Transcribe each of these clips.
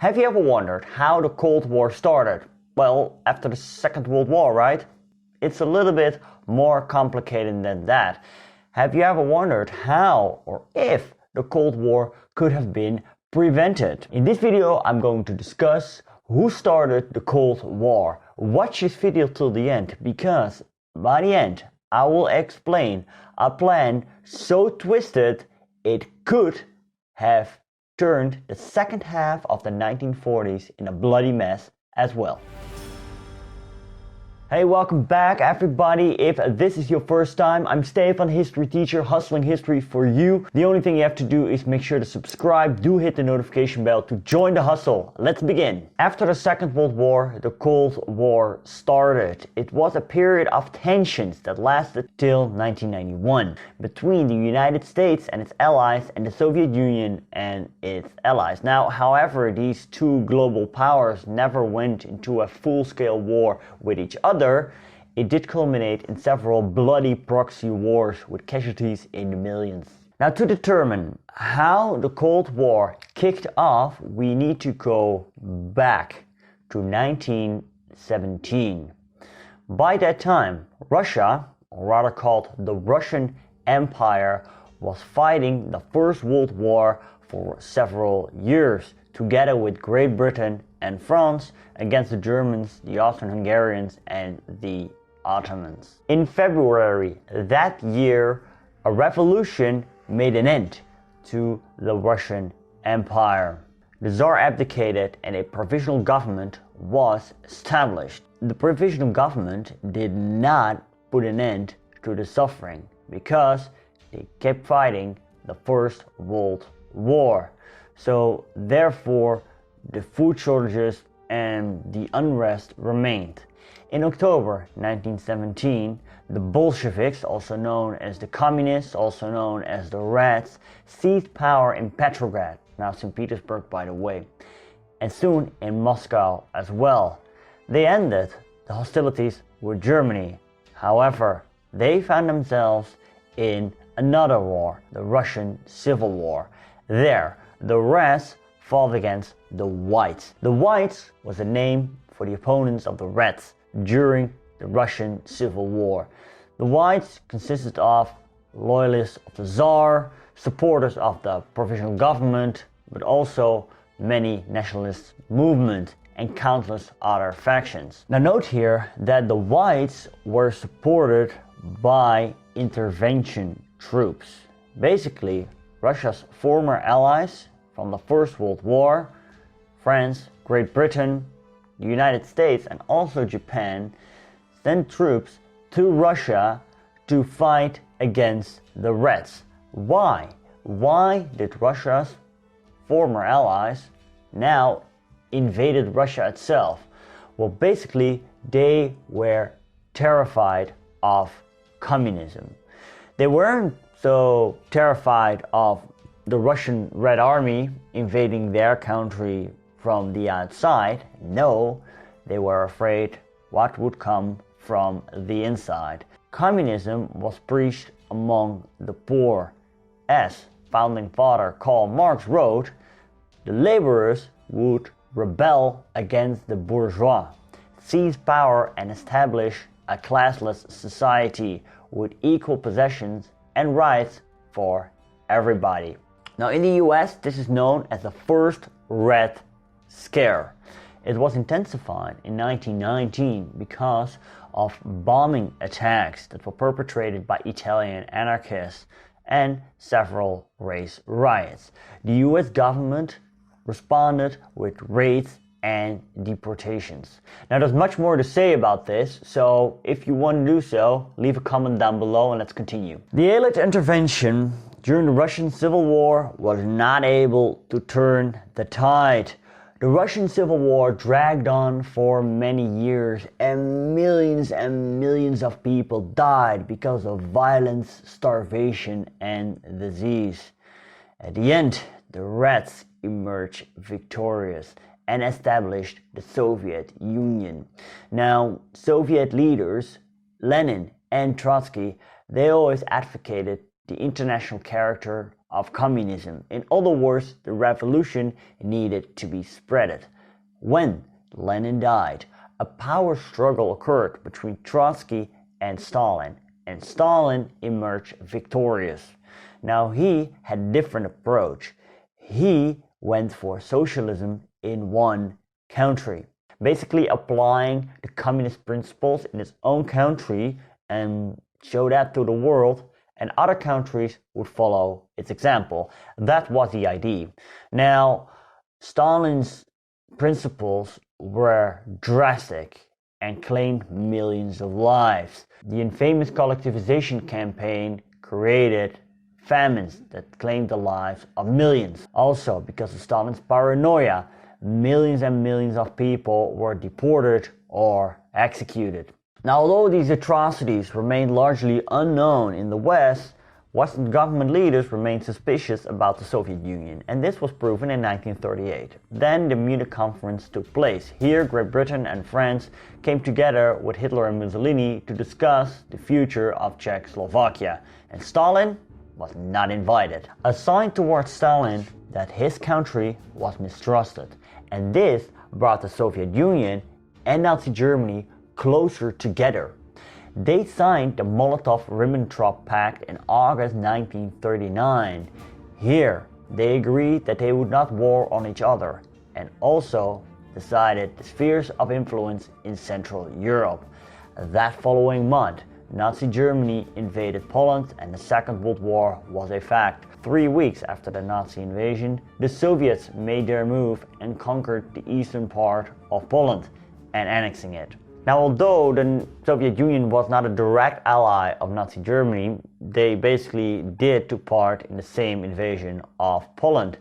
Have you ever wondered how the Cold War started? Well, after the Second World War, right? It's a little bit more complicated than that. Have you ever wondered how or if the Cold War could have been prevented? In this video, I'm going to discuss who started the Cold War. Watch this video till the end, because by the end, I will explain a plan so twisted it could have turned the second half of the 1940s in a bloody mess as well. Hey, welcome back everybody. If this is your first time, I'm Stefan, history teacher, hustling history for you. The only thing you have to do is make sure to subscribe, do hit the notification bell to join the hustle. Let's begin. After the Second World War, the Cold War started. It was a period of tensions that lasted till 1991 between the United States and its allies and the Soviet Union and its allies. Now, however, these two global powers never went into a full-scale war with each other. It did culminate in several bloody proxy wars with casualties in the millions. Now, to determine how the Cold War kicked off, we need to go back to 1917. By that time, Russia, or rather called the Russian Empire, was fighting the First World War for several years, together with Great Britain and France against the Germans, the Austrian-Hungarians, and the Ottomans. In February that year, a revolution made an end to the Russian Empire. The Tsar abdicated and a provisional government was established. The provisional government did not put an end to the suffering because they kept fighting the First World War. So therefore, the food shortages and the unrest remained. In October 1917, the bolsheviks, also known as the communists, also known as the Reds, seized power in Petrograd, now St. Petersburg by the way, and soon in Moscow as well. They ended the hostilities with Germany. However, they found themselves in another war, the Russian Civil War. There, the Reds fought against the Whites. The Whites was a name for the opponents of the Reds during the Russian Civil War. The Whites consisted of loyalists of the Tsar, supporters of the provisional government, but also many nationalist movements and countless other factions. Now note here that the Whites were supported by intervention troops. Basically, Russia's former allies from the First World War, France, Great Britain, the United States, and also Japan, sent troops to Russia to fight against the Reds. Why? Why did Russia's former allies now invaded Russia itself? Well, basically, they were terrified of communism. They weren't so terrified of the Russian Red Army invading their country from the outside. No, they were afraid what would come from the inside. Communism was preached among the poor. As founding father Karl Marx wrote, the laborers would rebel against the bourgeois, seize power and establish a classless society with equal possessions and rights for everybody. Now in the US, this is known as the First Red Scare. It was intensified in 1919 because of bombing attacks that were perpetrated by Italian anarchists and several race riots. The US government responded with raids and deportations. Now there's much more to say about this, so if you want to do so, leave a comment down below and let's continue. The Allied intervention during the Russian Civil War was not able to turn the tide. The Russian Civil War dragged on for many years and millions of people died because of violence, starvation and disease. At the end, the Reds emerged victorious and established the Soviet Union. Now, Soviet leaders, Lenin and Trotsky, they always advocated the international character of communism. In other words, the revolution needed to be spreaded. When Lenin died, a power struggle occurred between Trotsky and Stalin emerged victorious. Now he had a different approach. He went for socialism in one country, basically applying the communist principles in his own country and show that to the world, and other countries would follow its example. That was the idea. Now, Stalin's principles were drastic and claimed millions of lives. The infamous collectivization campaign created famines that claimed the lives of millions. Also, because of Stalin's paranoia, millions and millions of people were deported or executed. Now, although these atrocities remained largely unknown in the West, Western government leaders remained suspicious about the Soviet Union, and this was proven in 1938. Then the Munich Conference took place. Here, Great Britain and France came together with Hitler and Mussolini to discuss the future of Czechoslovakia, and Stalin was not invited. A sign towards Stalin that his country was mistrusted, and this brought the Soviet Union and Nazi Germany closer together. They signed the Molotov Ribbentrop Pact in August 1939. Here, they agreed that they would not war on each other, and also decided the spheres of influence in Central Europe. That following month, Nazi Germany invaded Poland and the Second World War was a fact. 3 weeks after the Nazi invasion, the Soviets made their move and conquered the eastern part of Poland and annexing it. Now, although the Soviet Union was not a direct ally of Nazi Germany, they basically did take part in the same invasion of Poland.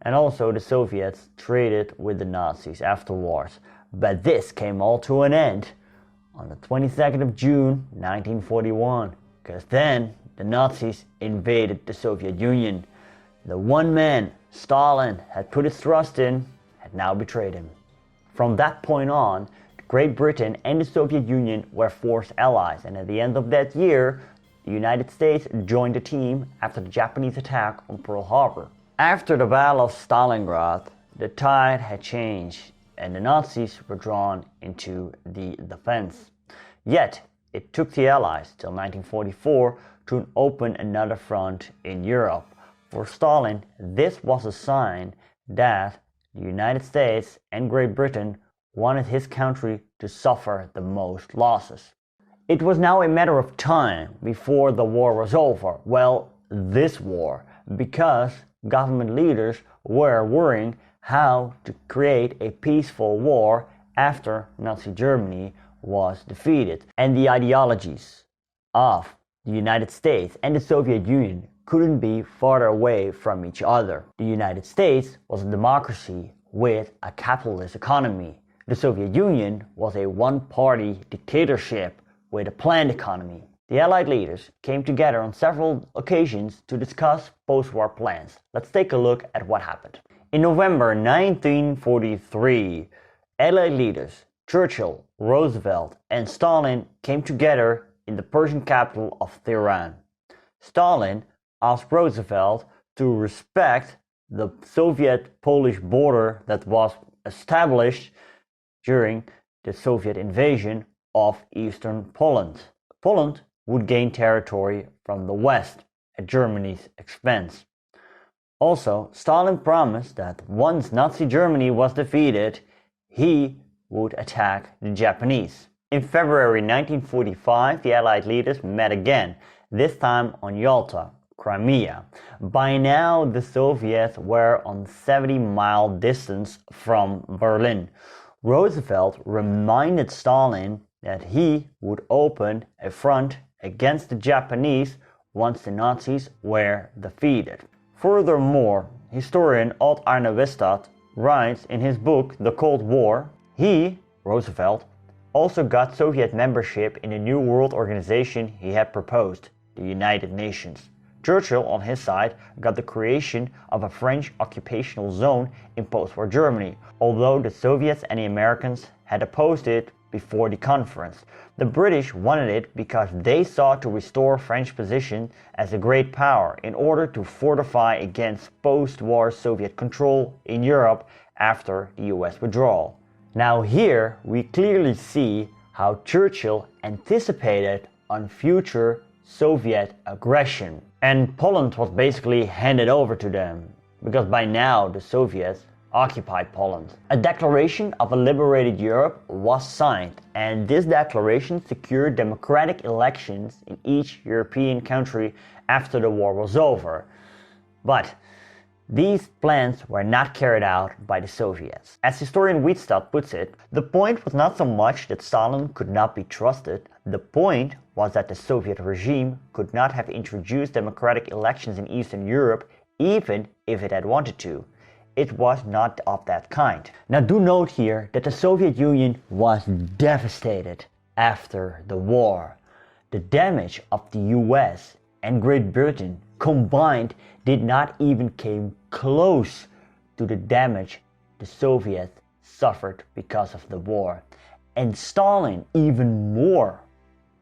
And also the Soviets traded with the Nazis afterwards. But this came all to an end on the 22nd of June 1941, because then the Nazis invaded the Soviet Union. The one man Stalin had put his trust in had now betrayed him. From that point on, Great Britain and the Soviet Union were forced allies, and at the end of that year, the United States joined the team after the Japanese attack on Pearl Harbor. After the Battle of Stalingrad, the tide had changed and the Nazis were drawn into the defense. Yet, it took the Allies till 1944 to open another front in Europe. For Stalin, this was a sign that the United States and Great Britain wanted his country to suffer the most losses. It was now a matter of time before the war was over. Well, this war, because government leaders were worrying how to create a peaceful war after Nazi Germany was defeated. And the ideologies of the United States and the Soviet Union couldn't be farther away from each other. The United States was a democracy with a capitalist economy. The Soviet Union was a one-party dictatorship with a planned economy. The Allied leaders came together on several occasions to discuss post-war plans. Let's take a look at what happened. In November 1943, Allied leaders Churchill, Roosevelt, and Stalin came together in the Persian capital of Tehran. Stalin asked Roosevelt to respect the Soviet-Polish border that was established during the Soviet invasion of eastern Poland. Poland would gain territory from the west at Germany's expense. Also, Stalin promised that once Nazi Germany was defeated, he would attack the Japanese. In February 1945, the Allied leaders met again, this time on Yalta, Crimea. By now, the Soviets were on 70-mile distance from Berlin. Roosevelt reminded Stalin that he would open a front against the Japanese once the Nazis were defeated. Furthermore, historian Odd Arne writes in his book The Cold War, he, Roosevelt, also got Soviet membership in a new world organization he had proposed, the United Nations. Churchill, on his side, got the creation of a French occupational zone in post-war Germany. Although the Soviets and the Americans had opposed it, before the conference. The British wanted it because they sought to restore French position as a great power in order to fortify against post-war Soviet control in Europe after the US withdrawal. Now here we clearly see how Churchill anticipated on future Soviet aggression. And Poland was basically handed over to them, because by now the Soviets occupied Poland. A declaration of a liberated Europe was signed, and this declaration secured democratic elections in each European country after the war was over. But these plans were not carried out by the Soviets. As historian Wiedstad puts it, the point was not so much that Stalin could not be trusted, the point was that the Soviet regime could not have introduced democratic elections in Eastern Europe even if it had wanted to. It was not of that kind. Now do note here that the Soviet Union was devastated after the war. The damage of the US and Great Britain combined did not even came close to the damage the Soviets suffered because of the war. And Stalin, even more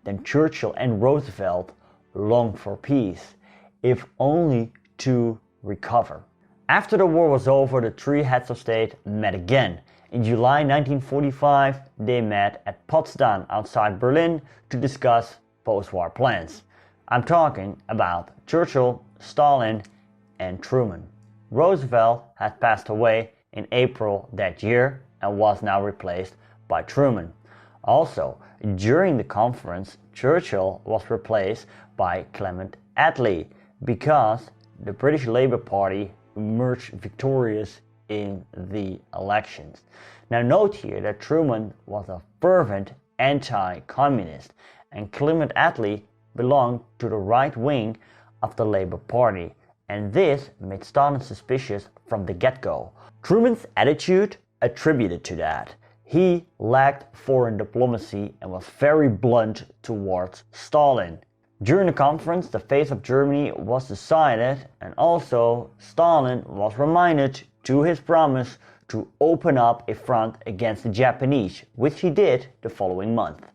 than Churchill and Roosevelt, longed for peace, if only to recover. After the war was over, the three heads of state met again. In July 1945, they met at Potsdam outside Berlin to discuss post-war plans. I'm talking about Churchill, Stalin, and Truman. Roosevelt had passed away in April that year and was now replaced by Truman. Also, during the conference, Churchill was replaced by Clement Attlee because the British Labour Party emerged victorious in the elections. Now note here that Truman was a fervent anti-communist and Clement Attlee belonged to the right wing of the Labour Party, and this made Stalin suspicious from the get-go. Truman's attitude attributed to that. He lacked foreign diplomacy and was very blunt towards Stalin. During the conference, the fate of Germany was decided, and also Stalin was reminded to his promise to open up a front against the Japanese, which he did the following month.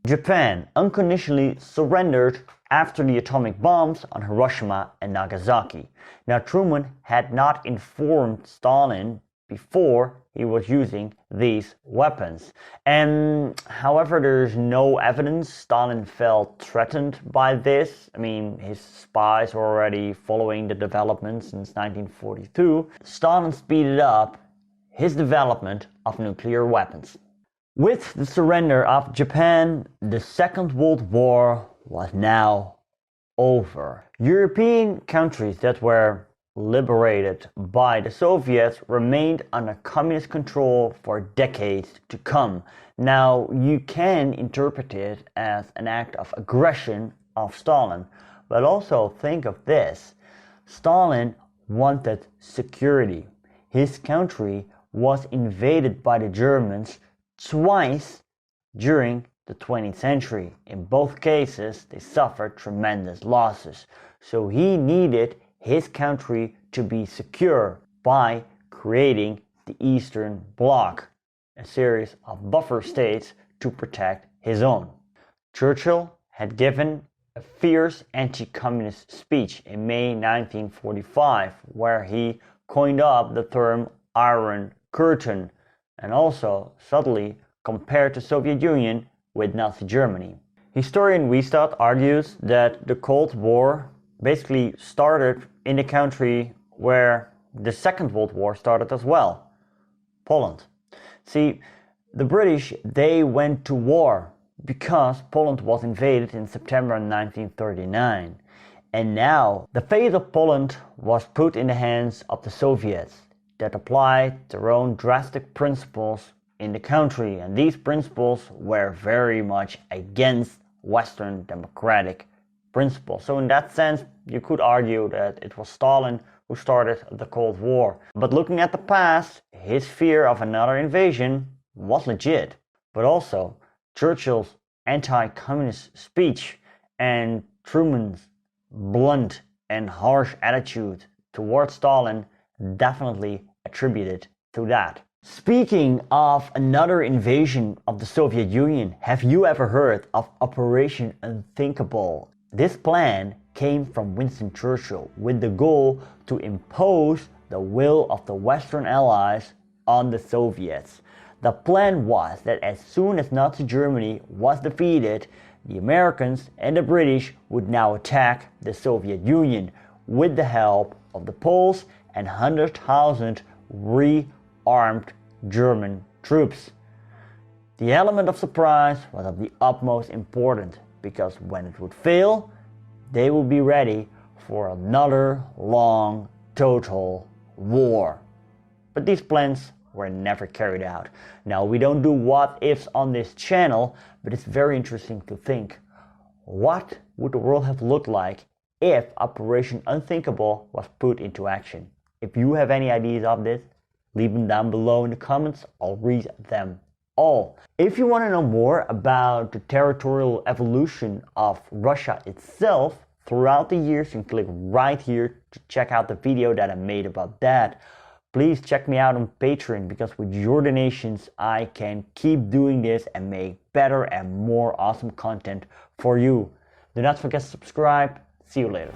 Japan unconditionally surrendered after the atomic bombs on Hiroshima and Nagasaki. Now Truman had not informed Stalin before he was using these weapons. And however, there's no evidence Stalin felt threatened by this. I mean, his spies were already following the developments since 1942. Stalin speeded up his development of nuclear weapons. With the surrender of Japan, the Second World War was now over. European countries that were liberated by the Soviets remained under communist control for decades to come. Now, you can interpret it as an act of aggression of Stalin, but also think of this. Stalin wanted security. His country was invaded by the Germans twice during the 20th century. In both cases, they suffered tremendous losses. So he needed his country to be secure by creating the Eastern Bloc, a series of buffer states to protect his own. Churchill had given a fierce anti-communist speech in May 1945, where he coined up the term Iron Curtain and also subtly compared the Soviet Union with Nazi Germany. Historian Wiedstad argues that the Cold War basically started in the country where the Second World War started as well, Poland. See, the British, they went to war because Poland was invaded in September 1939. And now the fate of Poland was put in the hands of the Soviets that applied their own drastic principles in the country. And these principles were very much against Western democratic principles. So in that sense, you could argue that it was Stalin who started the Cold War. But looking at the past, his fear of another invasion was legit. But also, Churchill's anti-communist speech and Truman's blunt and harsh attitude towards Stalin definitely attributed to that. Speaking of another invasion of the Soviet Union, have you ever heard of Operation Unthinkable? This plan came from Winston Churchill with the goal to impose the will of the Western Allies on the Soviets. The plan was that as soon as Nazi Germany was defeated, the Americans and the British would now attack the Soviet Union with the help of the Poles and 100,000 rearmed German troops. The element of surprise was of the utmost importance because when it would fail, they would be ready for another long, total war. But these plans were never carried out. Now, we don't do what ifs on this channel, but it's very interesting to think, what would the world have looked like if Operation Unthinkable was put into action? If you have any ideas of this, leave them down below in the comments. I'll read them all. If you want to know more about the territorial evolution of Russia itself throughout the years, you can click right here to check out the video that I made about that. Please check me out on Patreon, because with your donations I can keep doing this and make better and more awesome content for you. Do not forget to subscribe. See you later.